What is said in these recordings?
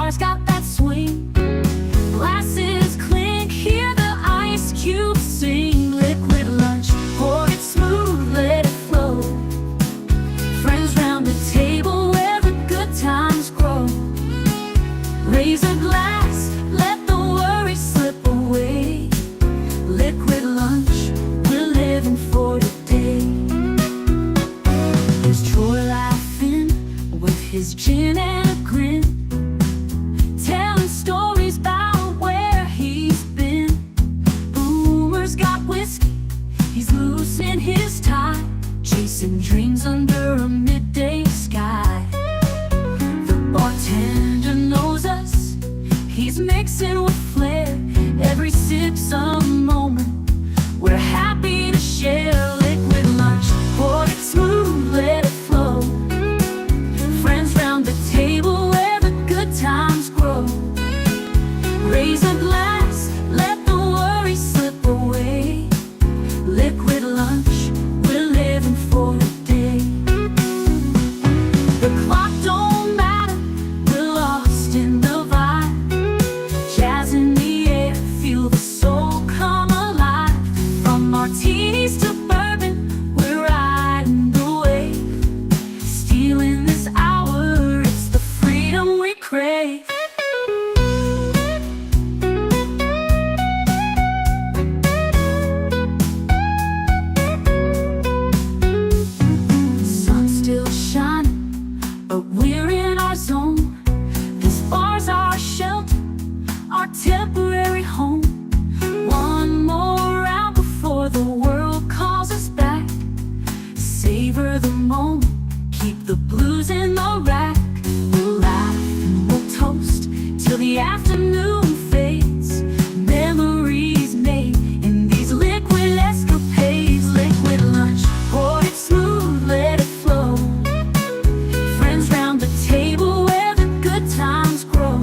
bars got that swing. Glasses clink, hear the ice cubes sing. Liquid lunch, pour it smooth, let it flow. Friends round the table where the good times grow. Raise a glass, let the worry slip away. Liquid lunch, we're living for today. There's Troy laughing with his gin and a grin, telling stories about where he's been. Boomer's got whiskey, he's loosening his tie, chasing dreams under a midday sky. The bartender knows us, he's mixing with flair. Every sip's a moment we're happy to share. Liquid lunch, pour it smooth, let it flow. Friends round the table where the good times grow. Raise a glass, let the worry slip away. Liquid lunch, we're living for the day. The clock don't matter, we're lost in the vibe. Jazz in the air, feel the soul come alive. From martinis to bourbon, we're riding the wave. Stealing this hour, it's the freedom we crave. Sun's still shining, but we're in our zone. This bar's our shelter, our temporary home. One more round before the world calls us back. Savor the moment, keep the blues in the rack. We'll laugh, we'll toast till the afternoon fades. Memories made in these liquid escapades. Liquid lunch, pour it smooth, let it flow. Friends round the table where the good times grow.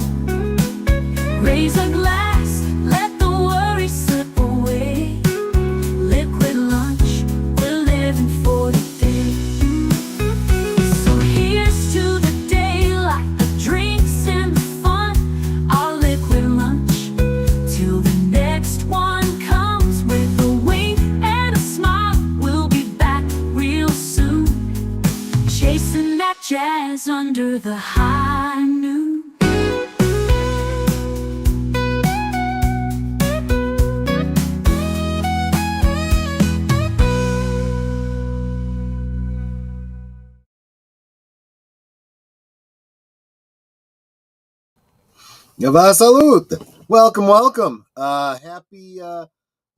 Raise a glass, let the worry slip away. Liquid lunch, we're living for the day. So here's to the daylight, the drinks and the fun. Our liquid lunch, till the next one comes. With a wink and a smile, we'll be back real soon. Chasing that jazz under the high noon. Yava salute. Welcome, welcome. Happy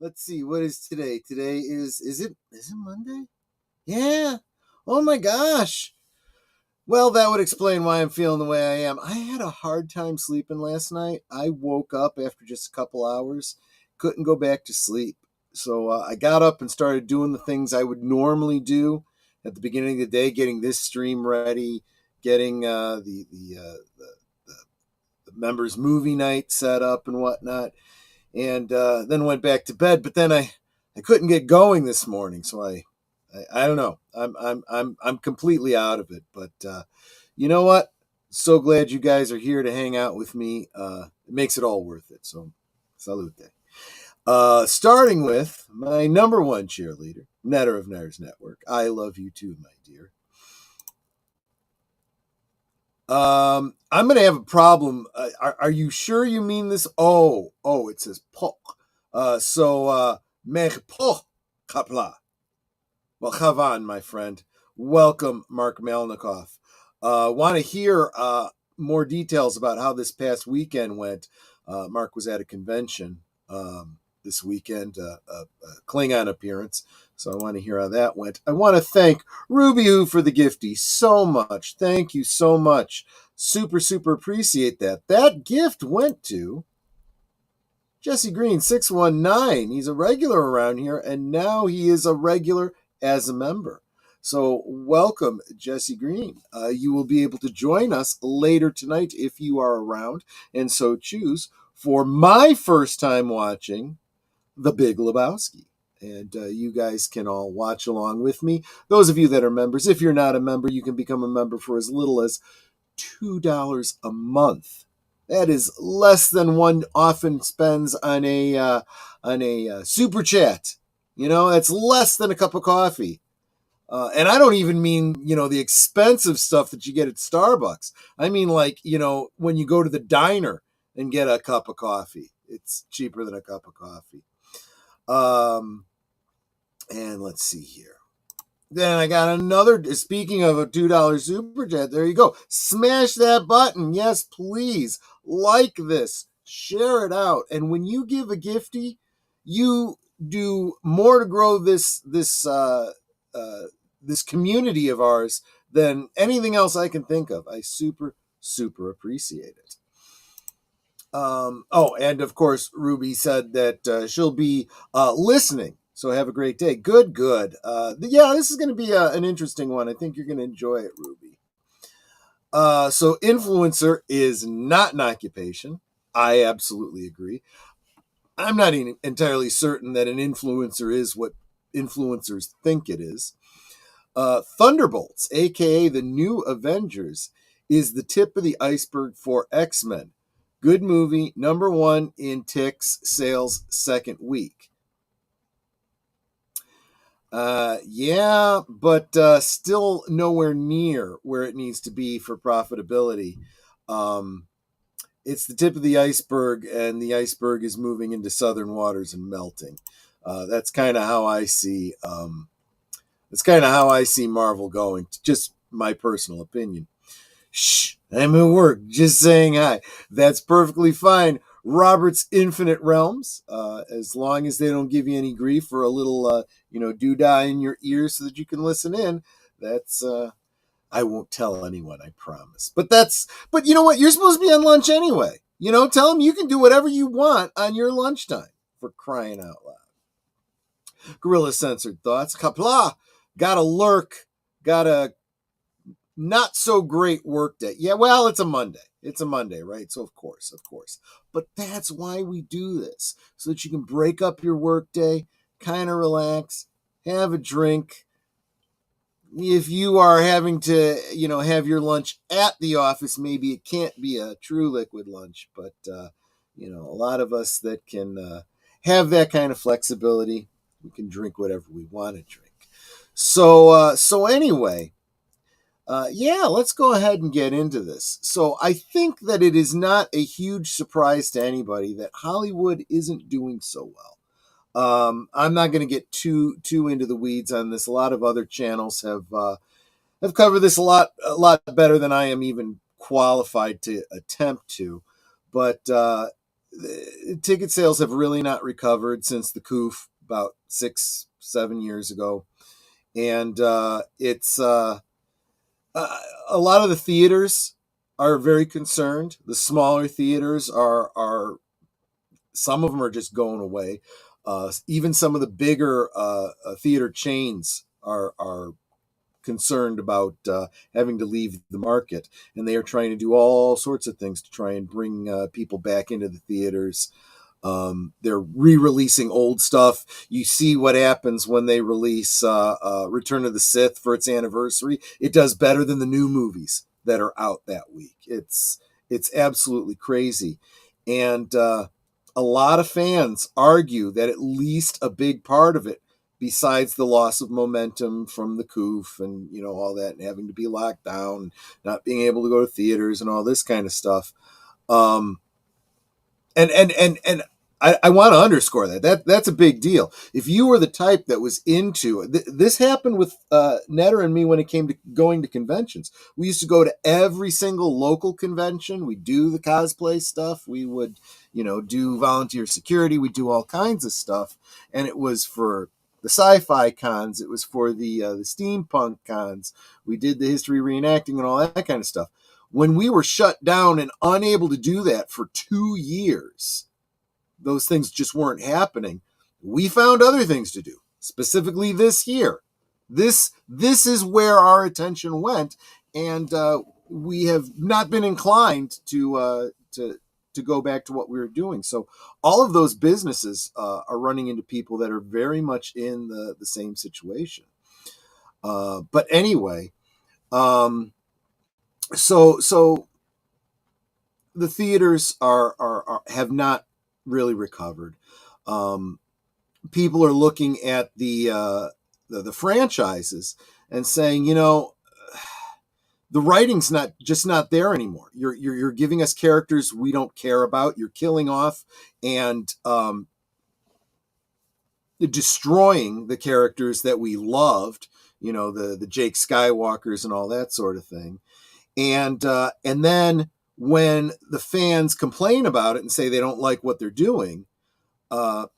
let's see, what is today? Today is it Monday? Yeah. Oh my gosh. Well, that would explain why I'm feeling the way I am. I had a hard time sleeping last night. I woke up after just a couple hours, couldn't go back to sleep. So I got up and started doing the things I would normally do at the beginning of the day, getting this stream ready, getting the members' movie night set up and whatnot, and then went back to bed. But then I couldn't get going this morning, so I don't know. I'm completely out of it. But you know what? So glad you guys are here to hang out with me. It makes it all worth it. So salute. Starting with my number one cheerleader, Netter of Netters Network. I love you too, my dear. I'm going to have a problem. Are you sure you mean this? Oh, it says pok. Mech pok kapla. Well, Chavan, my friend. Welcome, Mark Melnikoff. Want to hear more details about how this past weekend went. Mark was at a convention this weekend, a Klingon appearance. So I want to hear how that went. I want to thank RubyHoove for the gifty so much. Thank you so much. Super, super appreciate that. That gift went to Jesse Green, 619. He's a regular around here, and now he is a regular as a member. So welcome, Jesse Green. You will be able to join us later tonight if you are around and so choose for my first time watching The Big Lebowski. And you guys can all watch along with me. Those of you that are members, if you're not a member, you can become a member for as little as $2 a month. That is less than one often spends on a super chat. That's less than a cup of coffee. And I don't even mean, the expensive stuff that you get at Starbucks. I mean, like, when you go to the diner and get a cup of coffee, it's cheaper than a cup of coffee. And let's see here. Then I got another, speaking of a $2 super chat, there you go. Smash that button. Yes, please. Like this. Share it out. And when you give a gifty, you do more to grow this community of ours than anything else I can think of. I super, super appreciate it. And of course, Ruby said that she'll be listening. So have a great day. Good. Yeah, this is going to be an interesting one. I think you're going to enjoy it, Ruby. So influencer is not an occupation. I absolutely agree. I'm not entirely certain that an influencer is what influencers think it is. Thunderbolts, aka the new Avengers, is the tip of the iceberg for X-Men. Good movie, number 1 in Tix sales second week. Yeah, but still nowhere near where it needs to be for profitability. It's the tip of the iceberg, and the iceberg is moving into southern waters and melting. That's kind of how I see. That's kind of how I see Marvel going. Just my personal opinion. Shh, I'm at work. Just saying hi. That's perfectly fine. Robert's Infinite Realms, as long as they don't give you any grief for a little, doodah in your ear so that you can listen in. That's, I won't tell anyone, I promise. But you know what? You're supposed to be on lunch anyway. Tell them you can do whatever you want on your lunchtime, for crying out loud. Gorilla Censored Thoughts. Kapla! Gotta lurk. Gotta not so great work day. Yeah, well, it's a Monday. It's a Monday, right? So of course. But that's why we do this, so that you can break up your work day, kind of relax, have a drink. If you are having to, have your lunch at the office, maybe it can't be a true liquid lunch, but a lot of us that can have that kind of flexibility, we can drink whatever we want to drink. So anyway. Yeah, let's go ahead and get into this. So I think that it is not a huge surprise to anybody that Hollywood isn't doing so well. I'm not going to get too into the weeds on this. A lot of other channels have covered this a lot better than I am even qualified to attempt to. But ticket sales have really not recovered since the coof about 6-7 years ago, and it's. A lot of the theaters are very concerned. The smaller theaters are some of them are just going away. Even some of the bigger theater chains are concerned about having to leave the market, and they are trying to do all sorts of things to try and bring people back into the theaters. They're re-releasing old stuff. You see what happens when they release Return of the Sith for its anniversary. It does better than the new movies that are out that week. It's absolutely crazy. And a lot of fans argue that at least a big part of it, besides the loss of momentum from the coof and all that, and having to be locked down, not being able to go to theaters and all this kind of stuff, and I want to underscore that's a big deal. If you were the type that was into this happened with Netter and me when it came to going to conventions. We used to go to every single local convention. We do the cosplay stuff. We would, do volunteer security. We do all kinds of stuff, and it was for the sci-fi cons. It was for the steampunk cons. We did the history reenacting and all that kind of stuff. When we were shut down and unable to do that for 2 years, those things just weren't happening. We found other things to do, specifically this year. This is where our attention went, and we have not been inclined to go back to what we were doing. So all of those businesses are running into people that are very much in the same situation. But anyway, so the theaters are have not really recovered. People are looking at the franchises and saying, the writing's not there anymore. You're giving us characters we don't care about. You're killing off and destroying the characters that we loved. The Jake Skywalkers and all that sort of thing. And then when the fans complain about it and say they don't like what they're doing, well,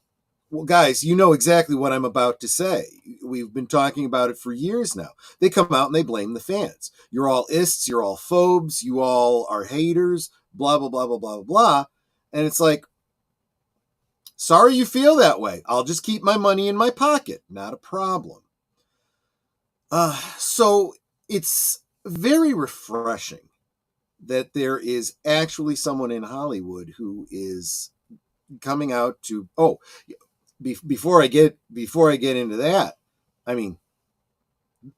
guys, you know exactly what I'm about to say. We've been talking about it for years now. They come out and they blame the fans. You're all ists, you're all phobes, you all are haters, blah, blah, blah, blah, blah, blah. And it's like, sorry you feel that way. I'll just keep my money in my pocket. Not a problem. So it's very refreshing that there is actually someone in Hollywood who is coming out to, before I get into that, I mean,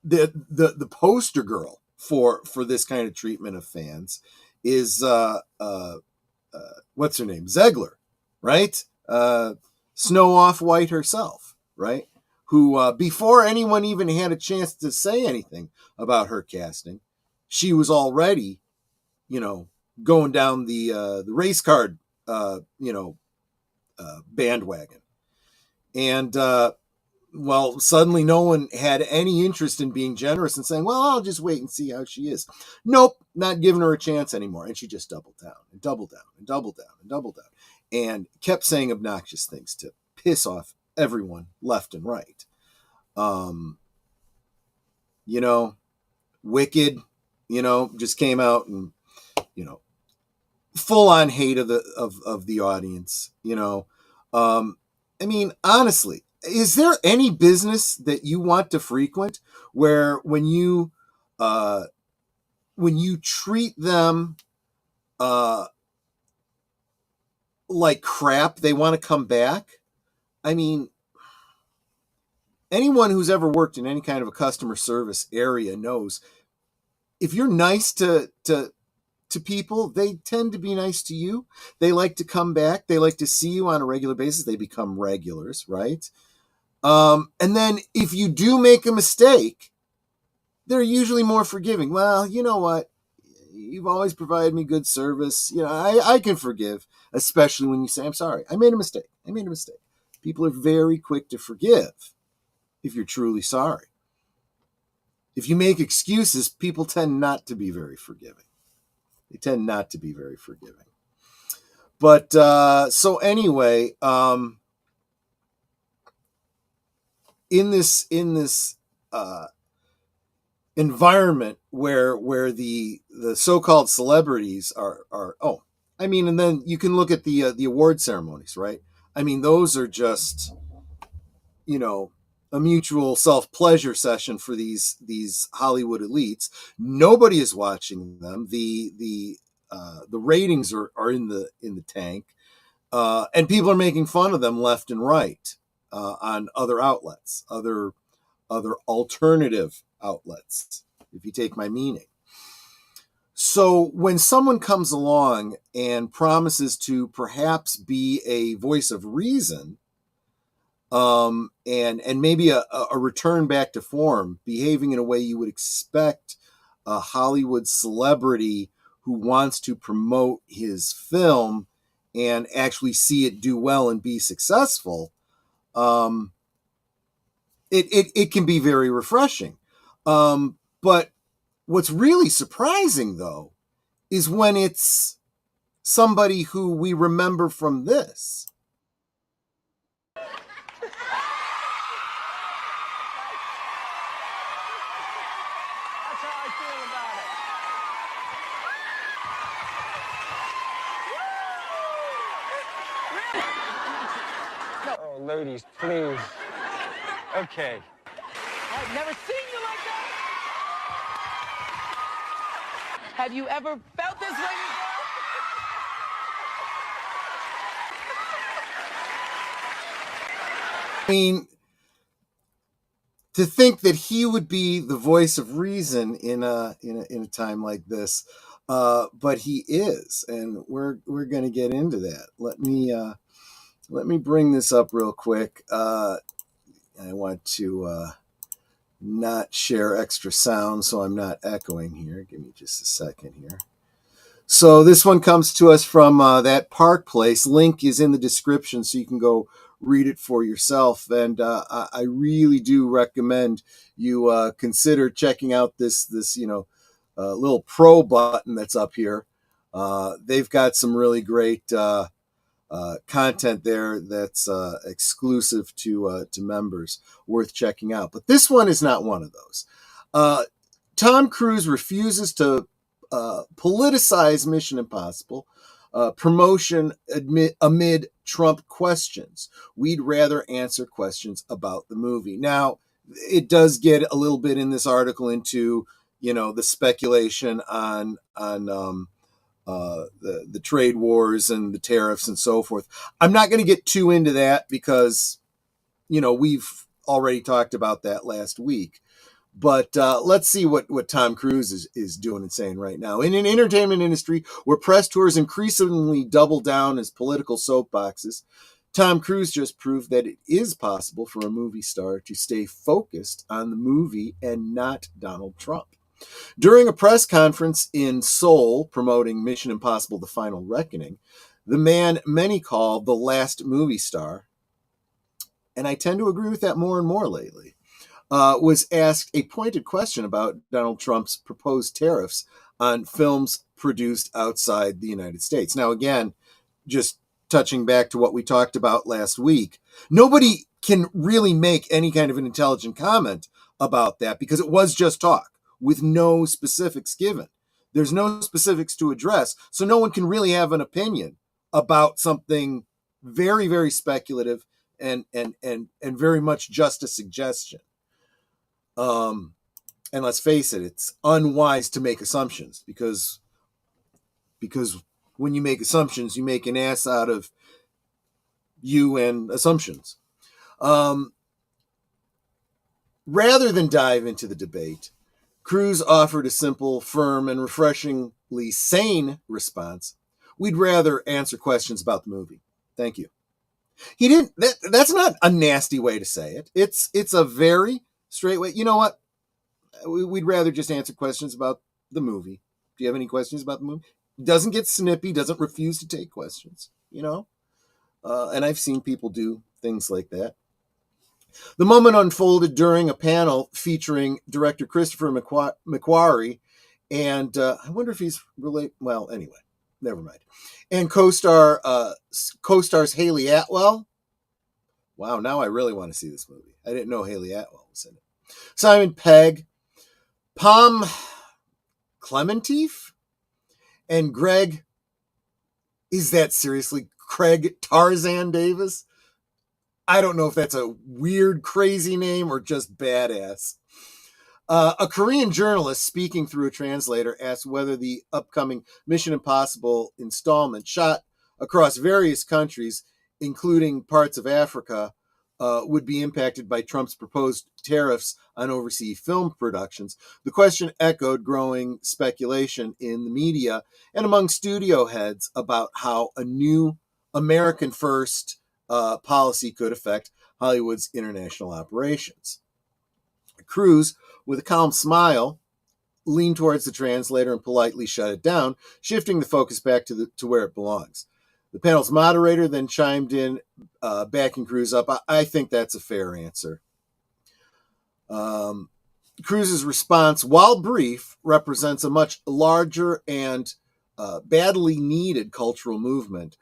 the poster girl for this kind of treatment of fans is what's her name? Zegler, right? Snow Off-White herself, right? Who before anyone even had a chance to say anything about her casting, she was already, going down the race card, bandwagon. And suddenly no one had any interest in being generous and saying, well, I'll just wait and see how she is. Nope, not giving her a chance anymore. And she just doubled down and doubled down and doubled down and doubled down and kept saying obnoxious things to piss off everyone left and right. Wicked, just came out and, full on hate of the audience, I mean, honestly, is there any business that you want to frequent where when you treat them like crap, they want to come back? I mean, anyone who's ever worked in any kind of a customer service area knows if you're nice to people, they tend to be nice to you. They like to come back. They like to see you on a regular basis. They become regulars, right? And then if you do make a mistake, they're usually more forgiving. Well, you know what? You've always provided me good service. I can forgive, especially when you say, I'm sorry. I made a mistake. People are very quick to forgive if you're truly sorry. If you make excuses, people tend not to be very forgiving. They tend not to be very forgiving. But so anyway, in this environment where the so-called celebrities are and then you can look at the award ceremonies, right? I mean, those are just a mutual self-pleasure session for these Hollywood elites. Nobody is watching them. The ratings are in the tank, and people are making fun of them left and right on other outlets, other alternative outlets, if you take my meaning. So when someone comes along and promises to perhaps be a voice of reason, and maybe a return back to form, behaving in a way you would expect a Hollywood celebrity who wants to promote his film and actually see it do well and be successful, it can be very refreshing. But what's really surprising, though, is when it's somebody who we remember from this. Oh, ladies, please. Okay. I've never seen you like that. Have you ever felt this way before? I mean, to think that he would be the voice of reason in a time like this, but he is, and we're going to get into that. Let me bring this up real quick. I want to not share extra sound, so I'm not echoing here. Give me just a second here. So this one comes to us from that Park Place. Link is in the description, so you can go read it for yourself. And I really do recommend you consider checking out this little pro button that's up here. They've got some really great content there that's exclusive to members, worth checking out. But this one is not one of those. Tom Cruise refuses to politicize Mission Impossible promotion amid Trump questions. We'd rather answer questions about the movie. Now, it does get a little bit in this article into the speculation on the trade wars and the tariffs and so forth. I'm not going to get too into that because we've already talked about that last week. But let's see what Tom Cruise is doing and saying right now. In an entertainment industry where press tours increasingly double down as political soapboxes, Tom Cruise just proved that it is possible for a movie star to stay focused on the movie and not Donald Trump. During a press conference in Seoul promoting Mission Impossible: The Final Reckoning, the man many call the last movie star, and I tend to agree with that more and more lately, was asked a pointed question about Donald Trump's proposed tariffs on films produced outside the United States. Now, again, just touching back to what we talked about last week, nobody can really make any kind of an intelligent comment about that because it was just talk with no specifics given. There's no specifics to address, so no one can really have an opinion about something very, very speculative and very much just a suggestion. And let's face it, it's unwise to make assumptions because when you make assumptions, you make an ass out of you and assumptions. Rather than dive into the debate, Cruise offered a simple, firm, and refreshingly sane response. We'd rather answer questions about the movie. Thank you. He didn't. That's not a nasty way to say it. It's a very straight way. You know what? We'd rather just answer questions about the movie. Do you have any questions about the movie? Doesn't get snippy. Doesn't refuse to take questions. And I've seen people do things like that. The moment unfolded during a panel featuring director Christopher McQuarrie, and I wonder if he's related. Well, anyway, never mind. And co-stars Haley Atwell. Wow, now I really want to see this movie. I didn't know Haley Atwell was in it. Simon Pegg, Pom Clementif, and Greg. Is that seriously Craig Tarzan Davis? I don't know if that's a weird, crazy name or just badass. A Korean journalist speaking through a translator asked whether the upcoming Mission Impossible installment, shot across various countries, including parts of Africa, would be impacted by Trump's proposed tariffs on overseas film productions. The question echoed growing speculation in the media and among studio heads about how a new American first policy could affect Hollywood's international operations. Cruise, with a calm smile, leaned towards the translator and politely shut it down, shifting the focus back to where it belongs. The panel's moderator then chimed in, backing Cruise up. I think that's a fair answer. Cruise's response, while brief, represents a much larger and badly needed cultural movement.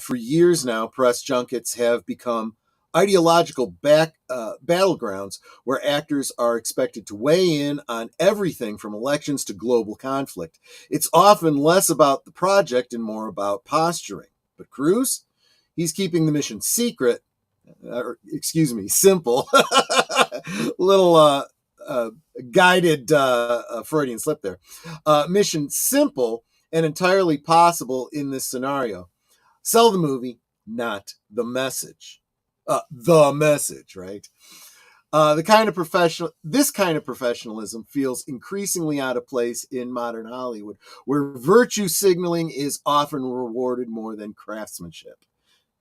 For years now, press junkets have become ideological battlegrounds where actors are expected to weigh in on everything from elections to global conflict. It's often less about the project and more about posturing. But Cruise, he's keeping the mission secret, simple. Little guided Freudian slip there. Mission simple and entirely possible in this scenario. Sell the movie, not the message. The message, right? This kind of professionalism feels increasingly out of place in modern Hollywood, where virtue signaling is often rewarded more than craftsmanship.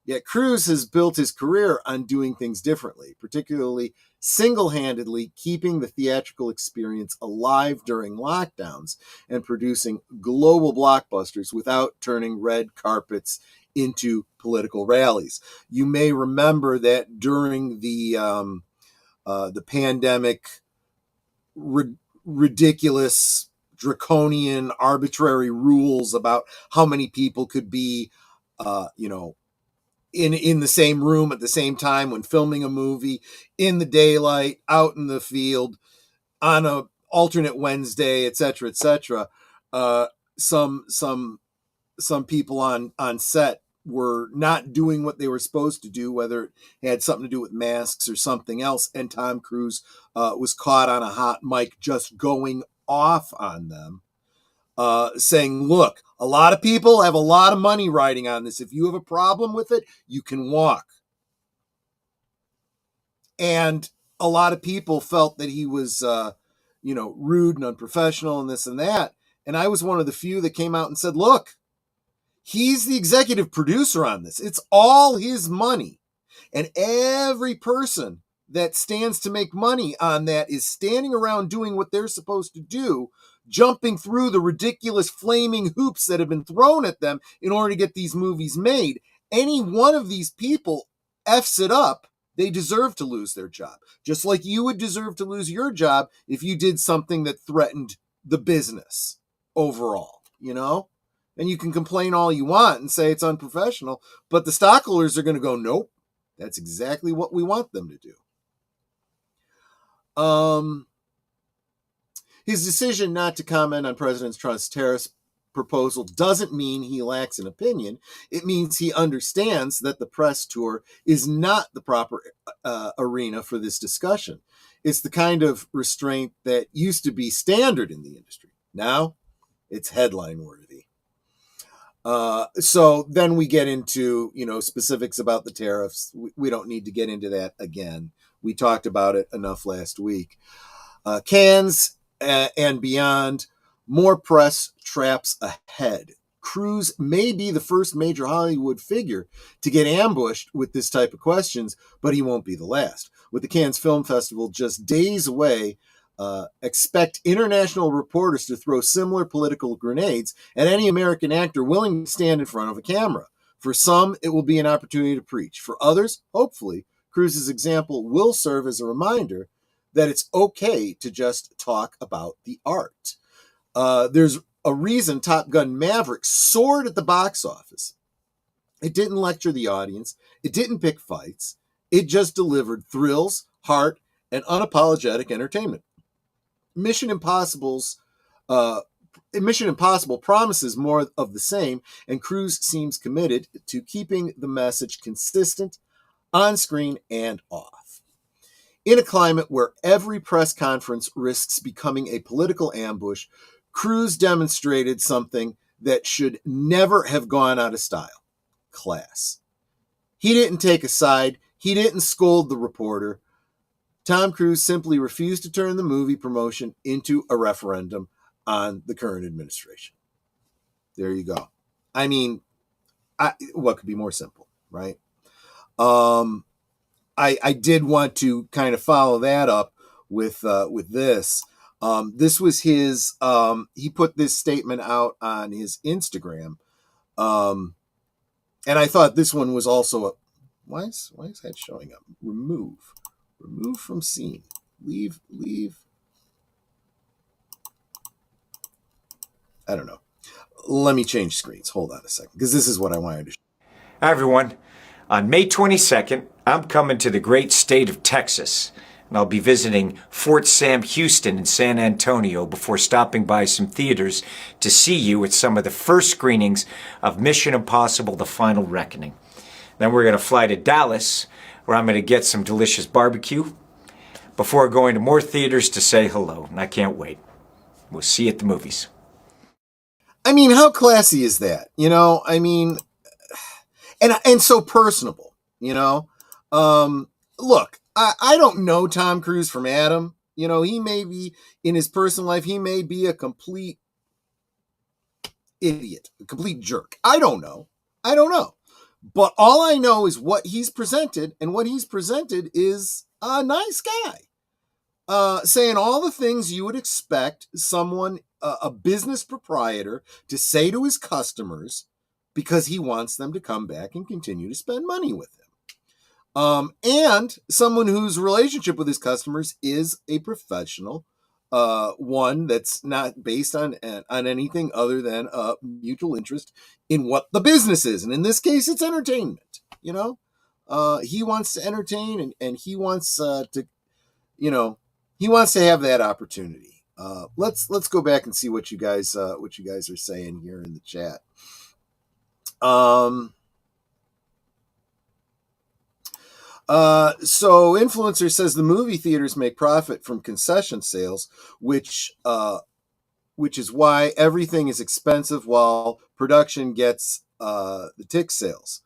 Yet Cruise has built his career on doing things differently, particularly single-handedly keeping the theatrical experience alive during lockdowns and producing global blockbusters without turning red carpets into political rallies. You may remember that during the pandemic, ridiculous, draconian, arbitrary rules about how many people could be, in the same room at the same time when filming a movie, in the daylight, out in the field, on a alternate Wednesday, etc., etc. Some people on set were not doing what they were supposed to do, whether it had something to do with masks or something else, and Tom Cruise was caught on a hot mic just going off on them, saying, look, a lot of people have a lot of money riding on this. If you have a problem with it, you can walk. And a lot of people felt that he was, rude and unprofessional and this and that. And I was one of the few that came out and said, look, he's the executive producer on this. It's all his money. And every person that stands to make money on that is standing around doing what they're supposed to do, jumping through the ridiculous flaming hoops that have been thrown at them in order to get these movies made. Any one of these people F's it up, they deserve to lose their job. Just like you would deserve to lose your job if you did something that threatened the business overall, And you can complain all you want and say it's unprofessional, but the stockholders are going to go, nope, that's exactly what we want them to do. His decision not to comment on President Trump's tariff proposal doesn't mean he lacks an opinion. It means he understands that the press tour is not the proper arena for this discussion. It's the kind of restraint that used to be standard in the industry. Now, it's headline worthy. So then we get into, specifics about the tariffs. We don't need to get into that again. We talked about it enough last week. Cannes and beyond, more press traps ahead. Cruise may be the first major Hollywood figure to get ambushed with this type of questions, but he won't be the last. With the Cannes Film Festival just days away, expect international reporters to throw similar political grenades at any American actor willing to stand in front of a camera. For some, it will be an opportunity to preach. For others, hopefully, Cruise's example will serve as a reminder that it's okay to just talk about the art. There's a reason Top Gun Maverick soared at the box office. It didn't lecture the audience. It didn't pick fights. It just delivered thrills, heart, and unapologetic entertainment. Mission Impossible promises more of the same, and Cruise seems committed to keeping the message consistent on screen and off. In a climate where every press conference risks becoming a political ambush, Cruise demonstrated something that should never have gone out of style: class. He didn't take a side. He didn't scold the reporter. Tom Cruise simply refused to turn the movie promotion into a referendum on the current administration. There you go. I mean, what could be more simple, right? I did want to kind of follow that up with this. This was his. He put this statement out on his Instagram, and I thought this one was also a. Why is that showing up? Remove from scene. Leave. I don't know. Let me change screens. Hold on a second, because this is what I wanted to show. Hi, everyone. On May 22nd, I'm coming to the great state of Texas, and I'll be visiting Fort Sam Houston in San Antonio before stopping by some theaters to see you at some of the first screenings of Mission Impossible: The Final Reckoning. Then we're going to fly to Dallas, where I'm going to get some delicious barbecue before going to more theaters to say hello, and I can't wait. We'll see you at the movies. I mean, how classy is that? I mean, and so personable, Look, I don't know Tom Cruise from Adam. You know, he may be, in his personal life, he may be a complete idiot, a complete jerk. I don't know. But all I know is what he's presented, and what he's presented is a nice guy, saying all the things you would expect someone, a business proprietor, to say to his customers because he wants them to come back and continue to spend money with him. And someone whose relationship with his customers is a professional, one that's not based on anything other than a mutual interest in what the business is. And in this case, it's entertainment. You know, he wants to entertain, and he wants to, you know, he wants to have that opportunity. Let's go back and see what you guys are saying here in the chat. So influencer says the movie theaters make profit from concession sales, which is why everything is expensive while production gets the tick sales.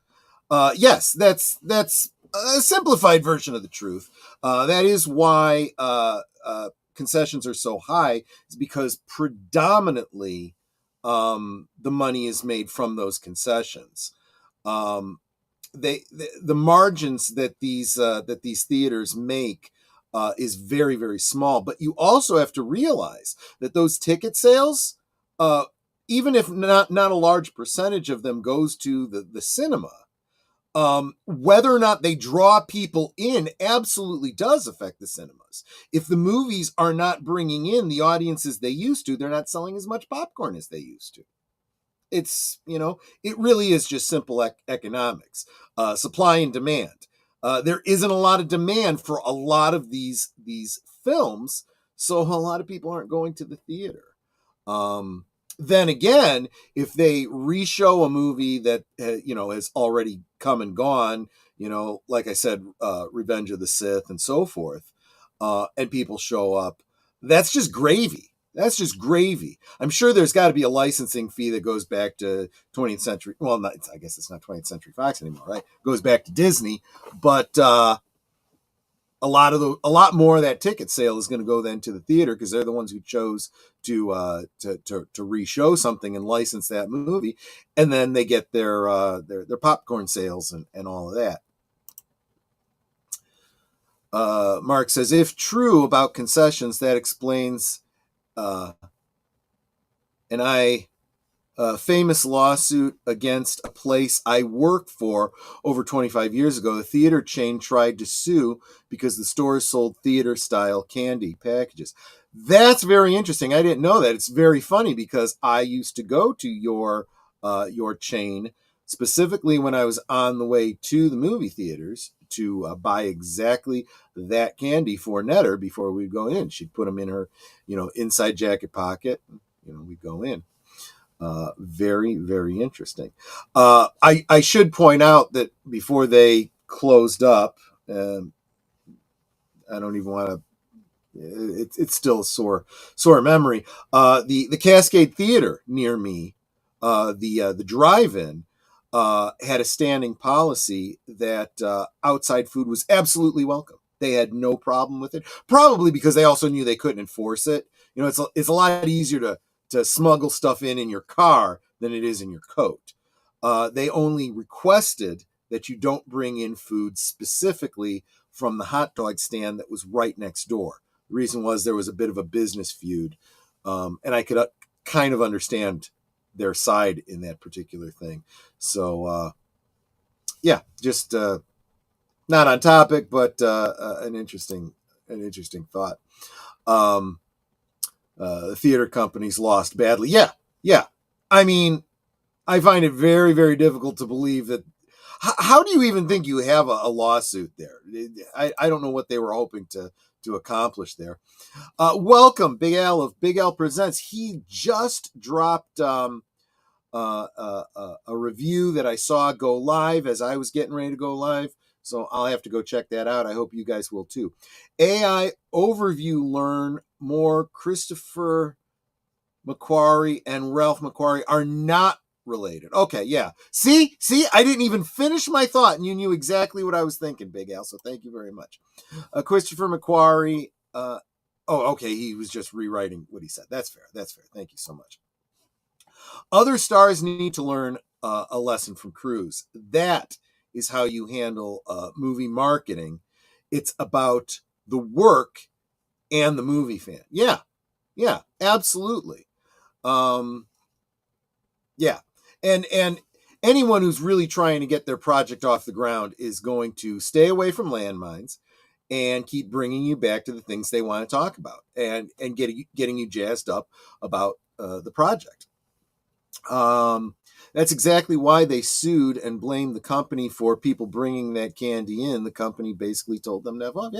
Yes, that's a simplified version of the truth. That is why concessions are so high, is because predominantly the money is made from those concessions. The margins that these theaters make is very, very small. But you also have to realize that those ticket sales, even if not a large percentage of them goes to the cinema, whether or not they draw people in absolutely does affect the cinemas. If the movies are not bringing in the audiences they used to, they're not selling as much popcorn as they used to. It's, you know, it really is just simple economics, supply and demand. There isn't a lot of demand for a lot of these films, so a lot of people aren't going to the theater. Then again, if they re-show a movie that has already come and gone, like I said, Revenge of the Sith and so forth, and people show up, that's just gravy. That's just gravy. I'm sure there's got to be a licensing fee that goes back to 20th century. Well, I guess it's not 20th Century Fox anymore, right? It goes back to Disney, but a lot more of that ticket sale is going to go then to the theater, because they're the ones who chose to re-show something and license that movie, and then they get their popcorn sales and all of that. Mark says, if true about concessions, that explains famous lawsuit against a place I worked for over 25 years ago. The theater chain tried to sue because the stores sold theater-style candy packages. That's very interesting. I didn't know that. It's very funny because I used to go to your chain specifically when I was on the way to the movie theaters to buy exactly that candy for Netter before we'd go in. She'd put them in her, inside jacket pocket. We'd go in. Very, very interesting. I should point out that before they closed up, I don't even want to. It's still a sore memory. The Cascade Theater near me, the drive-in, had a standing policy that outside food was absolutely welcome. They had no problem with it. Probably because they also knew they couldn't enforce it. It's a lot easier to smuggle stuff in your car than it is in your coat. They only requested that you don't bring in food specifically from the hot dog stand that was right next door. The reason was there was a bit of a business feud, and I could kind of understand their side in that particular thing. So, just not on topic, but an interesting thought. The theater companies lost badly. Yeah. I mean, I find it very, very difficult to believe that. How do you even think you have a lawsuit there? I don't know what they were hoping to accomplish there. Welcome, Big Al of Big Al Presents. He just dropped a review that I saw go live as I was getting ready to go live. So I'll have to go check that out. I hope you guys will too. AI Overview Learn More. Christopher McQuarrie and Ralph McQuarrie are not related. Okay, yeah. See, I didn't even finish my thought, and you knew exactly what I was thinking, Big Al. So thank you very much. Christopher McQuarrie. Okay, he was just rewriting what he said. That's fair. Thank you so much. Other stars need to learn a lesson from Cruise. That is how you handle movie marketing. It's about the work and the movie fan. Yeah, absolutely. Yeah, and anyone who's really trying to get their project off the ground is going to stay away from landmines and keep bringing you back to the things they want to talk about and getting you jazzed up about the project. That's exactly why they sued and blamed the company for people bringing that candy in. The company basically told them to have off.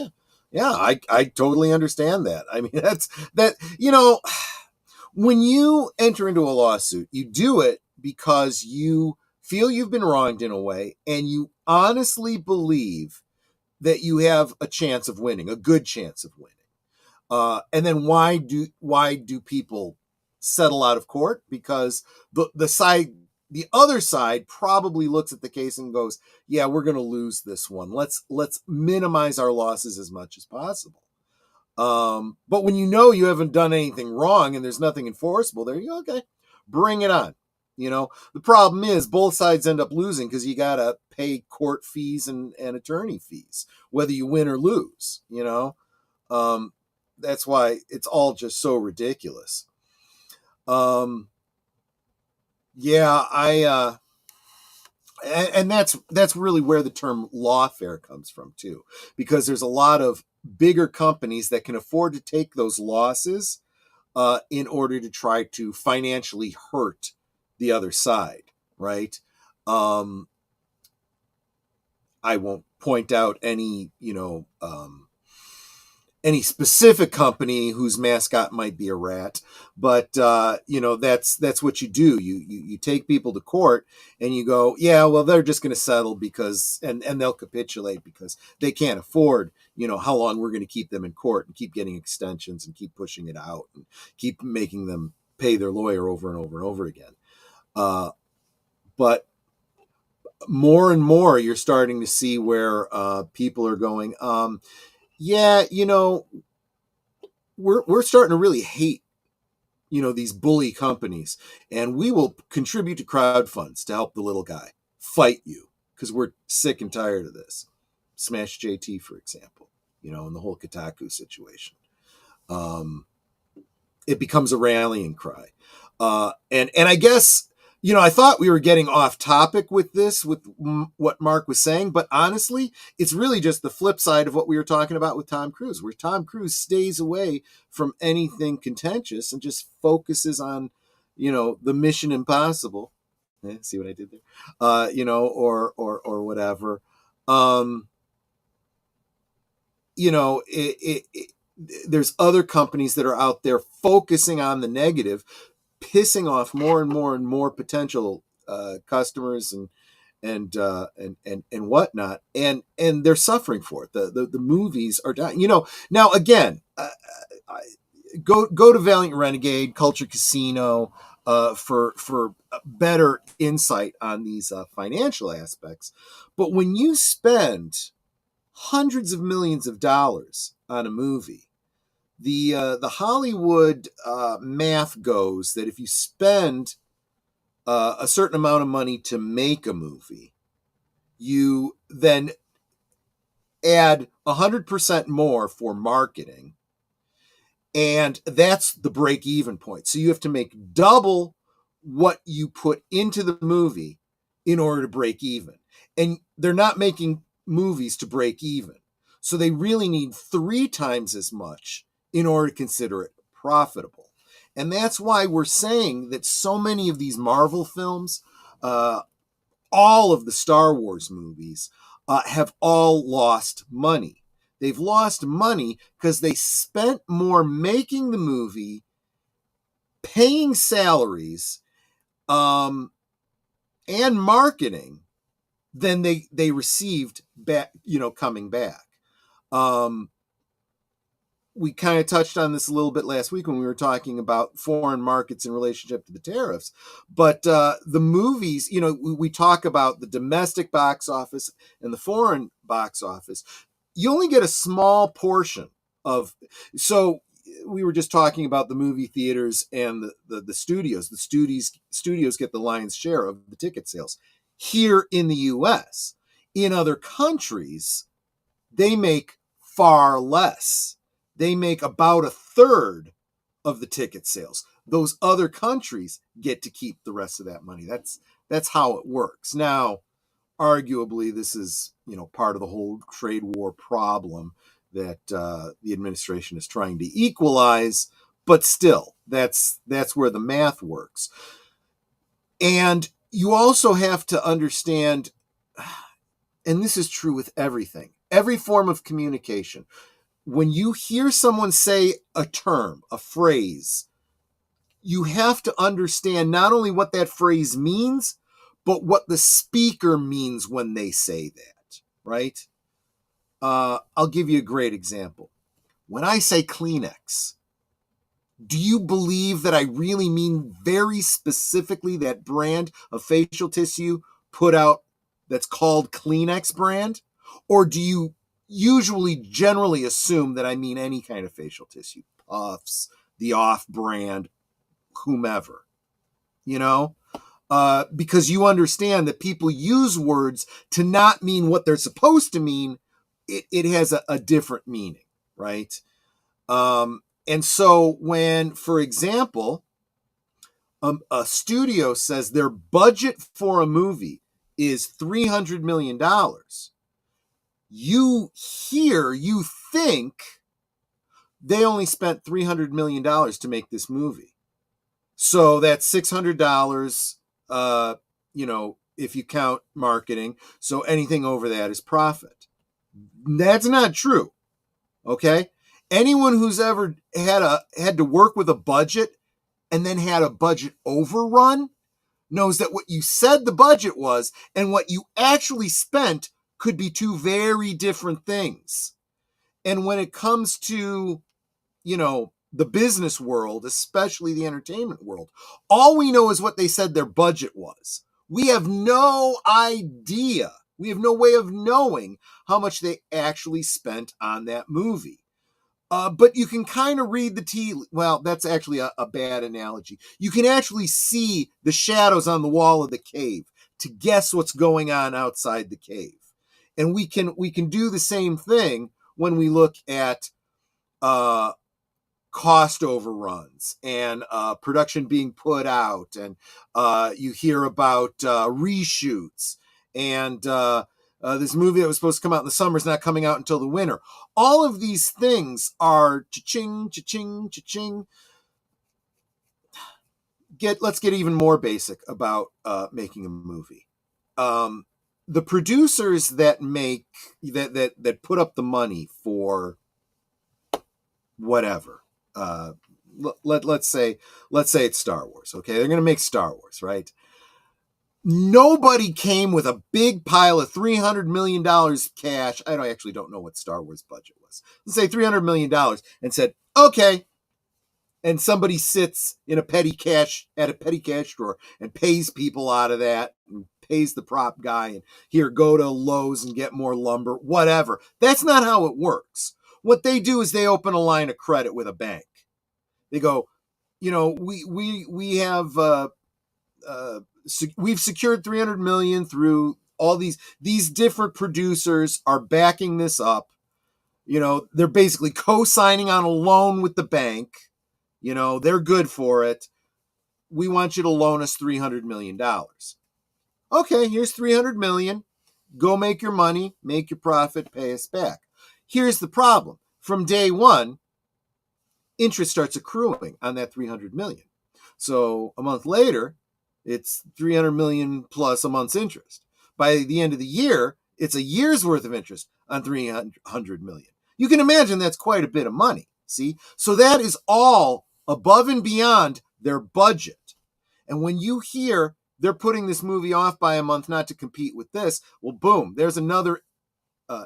Yeah, I totally understand that. I mean, that's that, when you enter into a lawsuit, you do it because you feel you've been wronged in a way, and you honestly believe that you have a chance of winning, a good chance of winning. And then why do people settle out of court? Because the other side probably looks at the case and goes, yeah, we're going to lose this one. Let's minimize our losses as much as possible. But when you haven't done anything wrong and there's nothing enforceable there, you go, okay, bring it on. The problem is both sides end up losing because you got to pay court fees and attorney fees, whether you win or lose, that's why it's all just so ridiculous. And that's really where the term lawfare comes from too, because there's a lot of bigger companies that can afford to take those losses in order to try to financially hurt the other side, right? I won't point out any specific company whose mascot might be a rat, but that's what you do. You take people to court and you go, yeah, well, they're just going to settle because, and they'll capitulate because they can't afford, how long we're going to keep them in court and keep getting extensions and keep pushing it out and keep making them pay their lawyer over and over and over again. But more and more, you're starting to see where people are going, we're starting to really hate, these bully companies, and we will contribute to crowd funds to help the little guy fight you because we're sick and tired of this. Smash JT, for example, in the whole Kotaku situation. It becomes a rallying cry. And I guess, I thought we were getting off topic with this, with what Mark was saying, but honestly, it's really just the flip side of what we were talking about with Tom Cruise, where Tom Cruise stays away from anything contentious and just focuses on, the Mission Impossible. See what I did there? Or whatever. There's other companies that are out there focusing on the negative, pissing off more and more and more potential customers and whatnot, and they're suffering for it. The movies are dying. Now again, go to Valiant Renegade, Culture Casino for better insight on these financial aspects. But when you spend hundreds of millions of dollars on a movie, the Hollywood math goes that if you spend a certain amount of money to make a movie, you then add 100% more for marketing, and that's the break-even point. So you have to make double what you put into the movie in order to break even. And they're not making movies to break even. So they really need 3 times as much in order to consider it profitable. And that's why we're saying that so many of these Marvel films, all of the Star Wars movies, have all lost money. They've lost money because they spent more making the movie, paying salaries, and marketing than they received back, coming back. we kind of touched on this a little bit last week when we were talking about foreign markets in relationship to the tariffs. But the movies, we talk about the domestic box office and the foreign box office. You only get a small portion of. So we were just talking about the movie theaters and the studios. The studios get the lion's share of the ticket sales here in the U.S. In other countries, they make far less. They make about a third of the ticket sales. Those other countries get to keep the rest of that money. That's how it works. Now, arguably, this is part of the whole trade war problem that the administration is trying to equalize. But still, that's where the math works. And you also have to understand, and this is true with everything, every form of communication. When you hear someone say a term, a phrase, you have to understand not only what that phrase means, but what the speaker means when they say that, right? I'll give you a great example. When I say Kleenex, do you believe that I really mean very specifically that brand of facial tissue put out that's called Kleenex brand? Or do you usually generally assume that I mean any kind of facial tissue, Puffs, the off-brand, whomever, because you understand that people use words to not mean what they're supposed to mean. It has a different meaning, right? And so when, for example, a studio says their budget for a movie is $300 million, you think they only spent $300 million to make this movie. So that's $600, if you count marketing. So anything over that is profit. That's not true. Okay? Anyone who's ever had to work with a budget and then had a budget overrun knows that what you said the budget was and what you actually spent could be two very different things. And when it comes to, the business world, especially the entertainment world, all we know is what they said their budget was. We have no idea. We have no way of knowing how much they actually spent on that movie. But you can kind of read the tea. Well, that's actually a bad analogy. You can actually see the shadows on the wall of the cave to guess what's going on outside the cave. And we can do the same thing when we look at cost overruns and production being put out, and you hear about reshoots, and this movie that was supposed to come out in the summer is not coming out until the winter. All of these things are cha-ching, cha-ching, cha-ching. Let's get even more basic about making a movie. The producers that make that put up the money for whatever. Let's say it's Star Wars. Okay, they're going to make Star Wars, right? Nobody came with a big pile of $300 million cash. I don't know what Star Wars budget was. Let's say $300 million and said, okay. And somebody sits in a petty cash drawer and pays people out of that, and pays the prop guy, and here, go to Lowe's and get more lumber, whatever. That's not how it works. What they do is they open a line of credit with a bank. They go, we have we've secured $300 million through all these different producers are backing this up. They're basically co-signing on a loan with the bank. They're good for it. We want you to loan us $300 million. Okay, here's $300 million. Go make your money, make your profit, pay us back. Here's the problem. From day one, interest starts accruing on that $300 million. So a month later, it's $300 million plus a month's interest. By the end of the year, it's a year's worth of interest on $300 million. You can imagine that's quite a bit of money. See? So that is all above and beyond their budget. And when you hear they're putting this movie off by a month not to compete with this, well, boom, there's another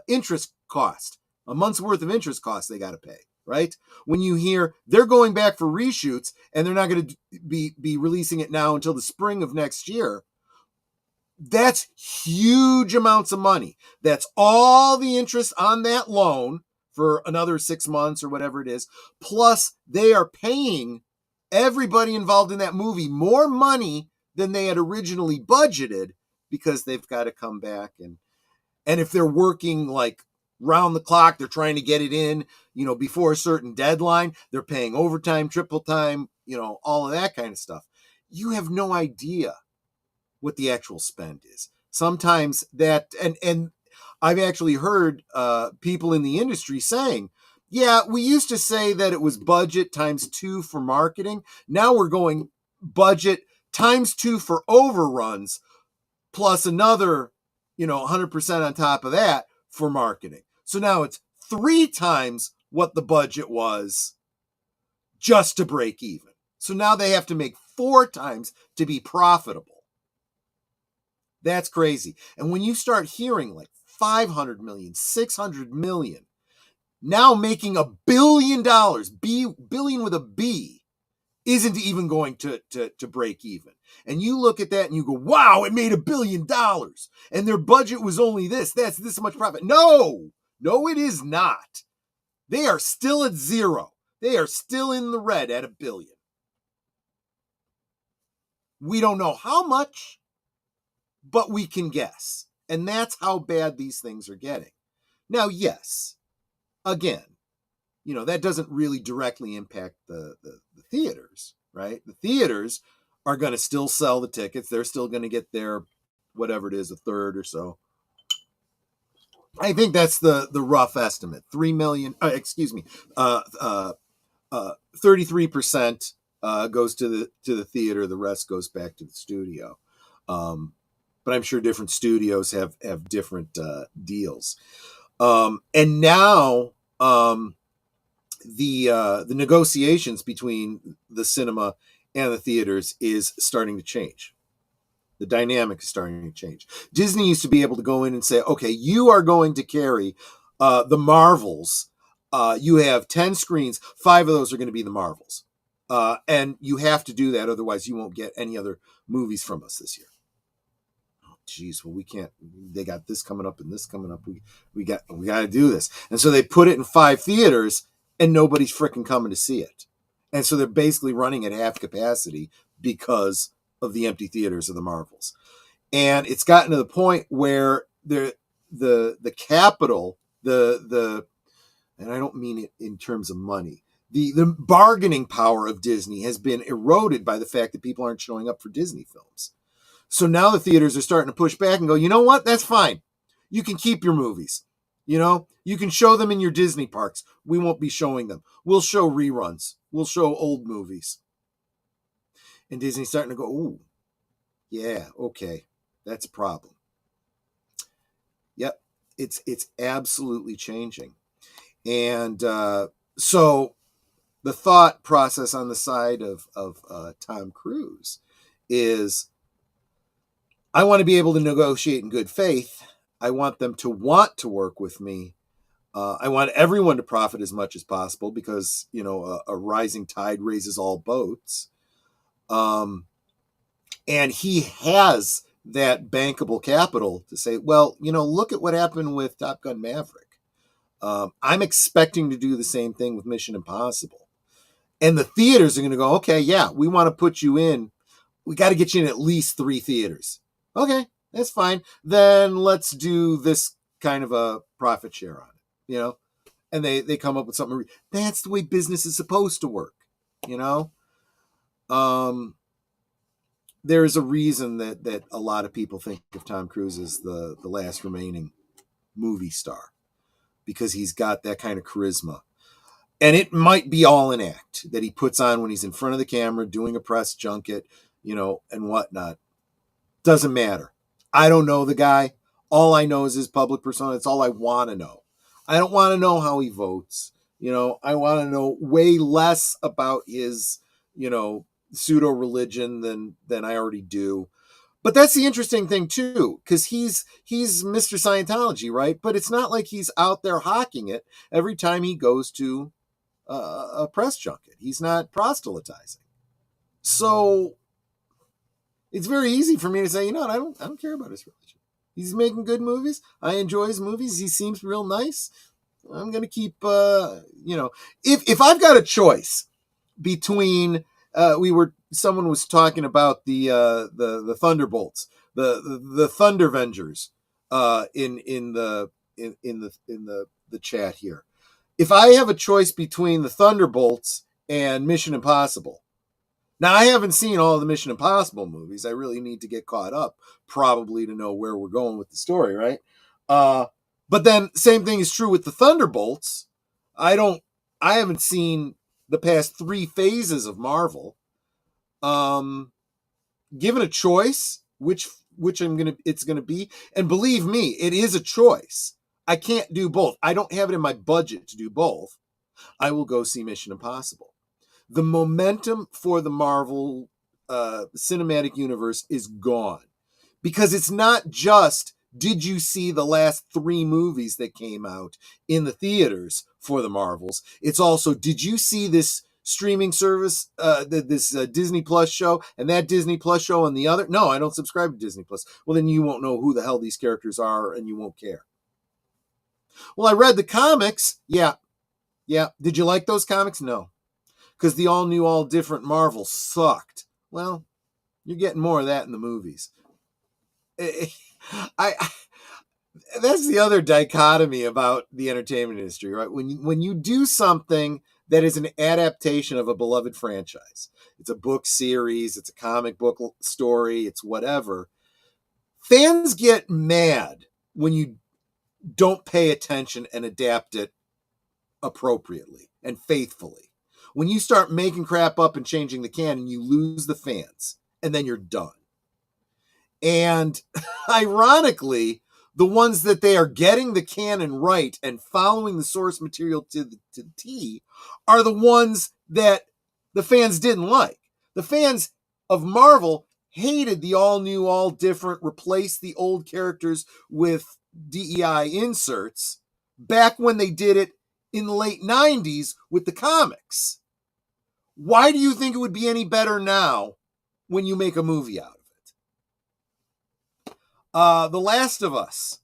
interest cost, a month's worth of interest cost they got to pay, right? When you hear they're going back for reshoots and they're not going to be releasing it now until the spring of next year, that's huge amounts of money. That's all the interest on that loan for another 6 months or whatever it is. Plus, they are paying everybody involved in that movie more money than they had originally budgeted because they've got to come back. And if they're working like round the clock, they're trying to get it in, before a certain deadline, they're paying overtime, triple time, all of that kind of stuff. You have no idea what the actual spend is. Sometimes that, and I've actually heard people in the industry saying, yeah, we used to say that it was budget times 2 for marketing. Now we're going budget times 2 for overruns, plus another, 100% on top of that for marketing. So now it's 3 times what the budget was just to break even. So now they have to make 4 times to be profitable. That's crazy. And when you start hearing like 500 million, 600 million, now making $1 billion, billion with a B, isn't even going to break even. And you look at that and you go, wow, it made $1 billion. And their budget was only this. That's this much profit. No, it is not. They are still at 0. They are still in the red at $1 billion. We don't know how much, but we can guess. And that's how bad these things are getting. Now, yes, again, that doesn't really directly impact the theaters, right? The theaters are going to still sell the tickets. They're still going to get their, whatever it is, a third or so. I think that's the rough estimate. 3 million, 33% goes to the theater. The rest goes back to the studio. But I'm sure different studios have different deals. And now the negotiations between the cinema and the theaters is starting to change. The dynamic is starting to change. Disney used to be able to go in and say, okay, you are going to carry the Marvels. You have 10 screens. 5 of those are going to be the Marvels. And you have to do that. Otherwise, you won't get any other movies from us this year. Geez, well, we can't, they got this coming up and this coming up. We got to do this. And so they put it in 5 theaters and nobody's freaking coming to see it. And so they're basically running at half capacity because of the empty theaters of the Marvels. And it's gotten to the point where the capital, and I don't mean it in terms of money, the bargaining power of Disney has been eroded by the fact that people aren't showing up for Disney films. So now the theaters are starting to push back and go, you know what? That's fine. You can keep your movies. You can show them in your Disney parks. We won't be showing them. We'll show reruns. We'll show old movies. And Disney's starting to go, ooh, yeah, okay. That's a problem. Yep. It's absolutely changing. And so the thought process on the side of Tom Cruise is, I want to be able to negotiate in good faith. I want them to want to work with me. I want everyone to profit as much as possible because, a rising tide raises all boats. And he has that bankable capital to say, well, look at what happened with Top Gun Maverick. I'm expecting to do the same thing with Mission Impossible. And the theaters are going to go, okay, yeah, we want to put you in. We got to get you in at least 3 theaters. Okay, that's fine. Then let's do this kind of a profit share on it, and they come up with something. That's the way business is supposed to work, There's a reason that a lot of people think of Tom Cruise as the last remaining movie star, because he's got that kind of charisma. And it might be all an act that he puts on when he's in front of the camera doing a press junket, and whatnot. Doesn't matter. I don't know the guy. All I know is his public persona. It's all I want to know. I don't want to know how he votes. I want to know way less about his, pseudo religion than I already do. But that's the interesting thing too, because he's Mr. Scientology, right? But it's not like he's out there hawking it every time he goes to a press junket. He's not proselytizing. So it's very easy for me to say, you know what, I don't care about his religion. He's making good movies. I enjoy his movies. He seems real nice. I'm gonna keep if I've got a choice between someone was talking about the Thunderbolts, the Thundervengers in the chat here. If I have a choice between the Thunderbolts and Mission Impossible. Now, I haven't seen all of the Mission Impossible movies. I really need to get caught up, probably, to know where we're going with the story, right? But then, same thing is true with the Thunderbolts. I haven't seen the past 3 phases of Marvel. Given a choice, which it's gonna be, and believe me, it is a choice. I can't do both. I don't have it in my budget to do both. I will go see Mission Impossible. The momentum for the Marvel cinematic universe is gone, because it's not just, did you see the last 3 movies that came out in the theaters for the Marvels? It's also, did you see this streaming service, this Disney Plus show, and that Disney Plus show, and the other? No, I don't subscribe to Disney Plus. Well, then you won't know who the hell these characters are, and you won't care. Well, I read the comics. Yeah. Did you like those comics? No. Because the all new, all different Marvel sucked. Well, you're getting more of that in the movies. That's the other dichotomy about the entertainment industry, right? When you do something that is an adaptation of a beloved franchise, it's a book series, it's a comic book story, it's whatever, fans get mad when you don't pay attention and adapt it appropriately and faithfully. When you start making crap up and changing the canon, you lose the fans, and then you're done. And ironically, the ones that they are getting the canon right and following the source material to the T are the ones that the fans didn't like. The fans of Marvel hated the all new, all different, replace the old characters with DEI inserts back when they did it in the late 90s with the comics. Why do you think it would be any better now when you make a movie out of it? The Last of Us.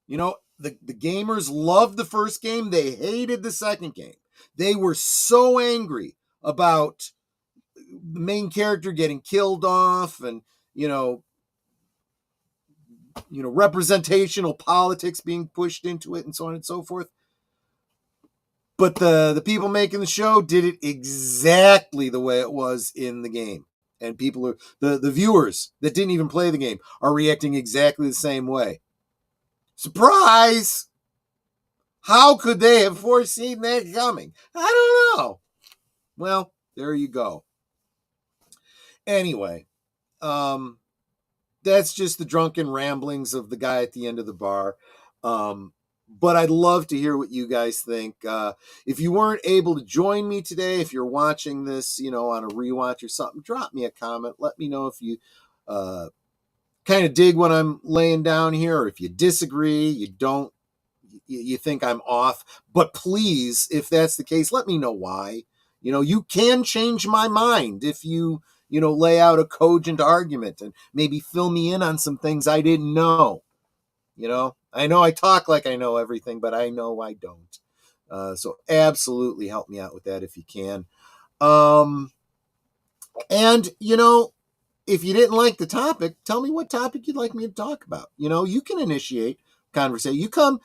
You know, the gamers loved the first game. They hated the second game. They were so angry about the main character getting killed off and, representational politics being pushed into it and so on and so forth. But the people making the show did it exactly the way it was in the game. And people are the viewers that didn't even play the game are reacting exactly the same way. Surprise! How could they have foreseen that coming? I don't know. Well, there you go. Anyway, that's just the drunken ramblings of the guy at the end of the bar. But I'd love to hear what you guys think. If you weren't able to join me today, if you're watching this, on a rewatch or something, drop me a comment. Let me know if you kind of dig what I'm laying down here, or if you disagree, you think I'm off. But please, if that's the case, let me know why. You can change my mind if you lay out a cogent argument and maybe fill me in on some things I didn't know. I know I talk like I know everything, but I know I don't. So absolutely help me out with that if you can. And, if you didn't like the topic, tell me what topic you'd like me to talk about. You can initiate conversation. You come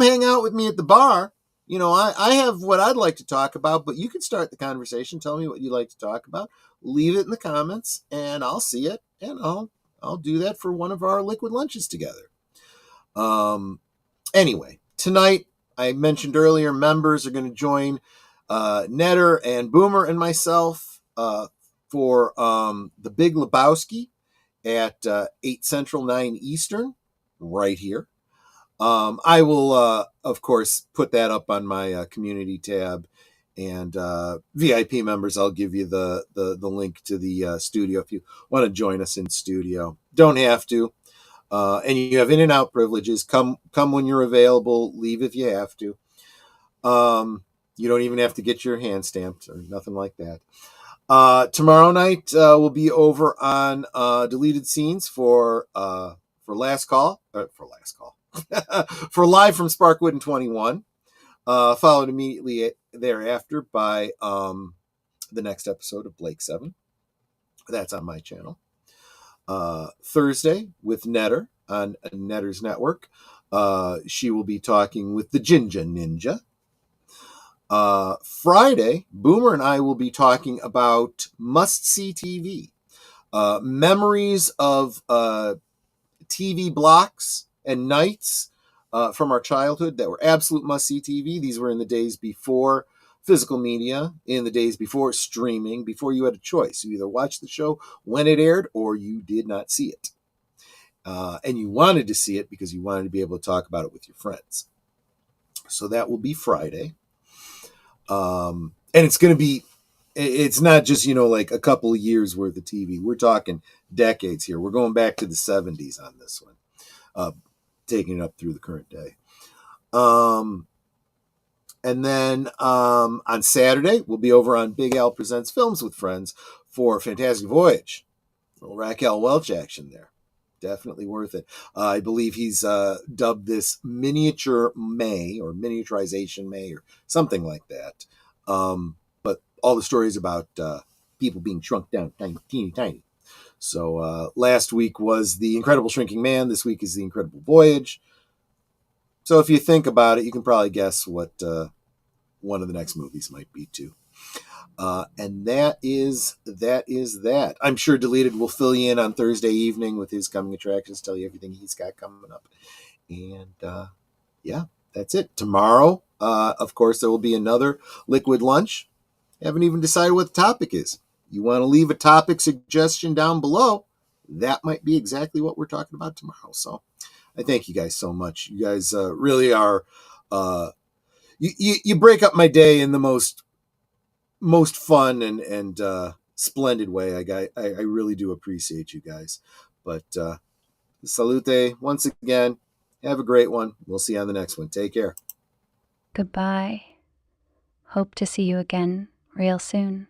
hang out with me at the bar. I have what I'd like to talk about, but you can start the conversation. Tell me what you'd like to talk about. Leave it in the comments, and I'll see it, and I'll do that for one of our liquid lunches together. Anyway, tonight, I mentioned earlier, members are going to join Netter and Boomer and myself for the Big Lebowski at 8 Central, 9 Eastern, right here. I will, of course, put that up on my community tab, and VIP members, I'll give you the link to the studio if you want to join us in studio. Don't have to. And you have in and out privileges. Come when you're available. Leave if you have to. You don't even have to get your hand stamped or nothing like that. Tomorrow night we'll be over on deleted scenes for last call for live from Sparkwood and 21, followed immediately thereafter by the next episode of Blake 7. That's on my channel. Thursday with Netter on Netter's Network. She will be talking with the Jinja Ninja. Friday, Boomer and I will be talking about must-see TV. Memories of TV blocks and nights from our childhood that were absolute must-see TV. These were in the days before physical media, in the days before streaming, before you had a choice. You either watched the show when it aired or you did not see it. And you wanted to see it because you wanted to be able to talk about it with your friends. So that will be Friday. And it's going to be, it's not just, like a couple of years worth of TV. We're talking decades here. We're going back to the 70s on this one, taking it up through the current day. And then on Saturday, we'll be over on Big Al Presents Films with Friends for Fantastic Voyage. A little Raquel Welch action there. Definitely worth it. I believe he's dubbed this Miniature May or Miniaturization May or something like that. But all the stories about people being shrunk down teeny. So last week was The Incredible Shrinking Man. This week is The Incredible Voyage. So if you think about it, you can probably guess what one of the next movies might be too. And that is that. I'm sure Deleted will fill you in on Thursday evening with his coming attractions, tell you everything he's got coming up. And yeah, that's it. Tomorrow, of course, there will be another Liquid Lunch. Haven't even decided what the topic is. You want to leave a topic suggestion down below? That might be exactly what we're talking about tomorrow. So I thank you guys so much. You guys really are, you break up my day in the most fun and splendid way. I really do appreciate you guys. But salute once again. Have a great one. We'll see you on the next one. Take care. Goodbye. Hope to see you again real soon.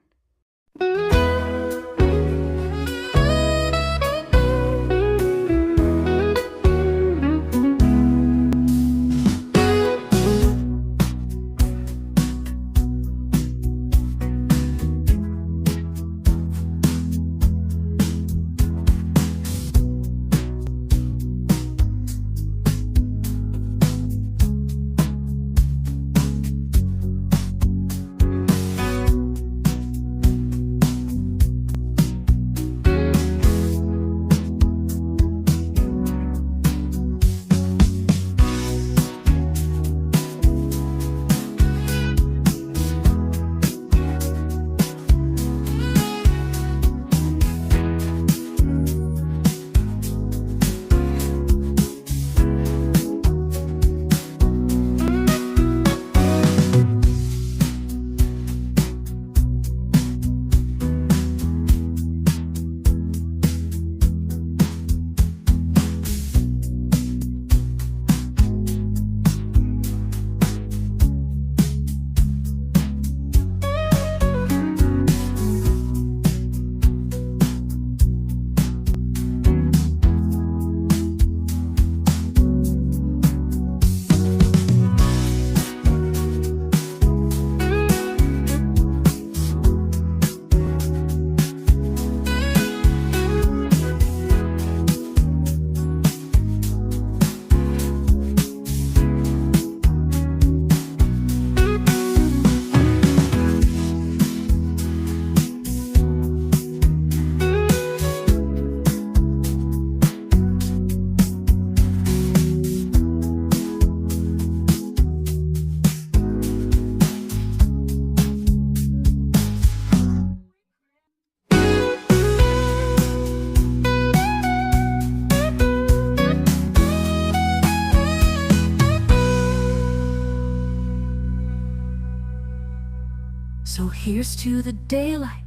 So here's to the daylight,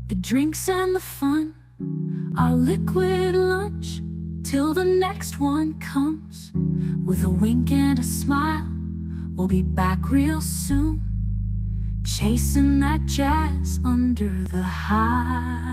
the drinks and the fun, our liquid lunch, till the next one comes. With a wink and a smile, we'll be back real soon. chasing that jazz under the highway.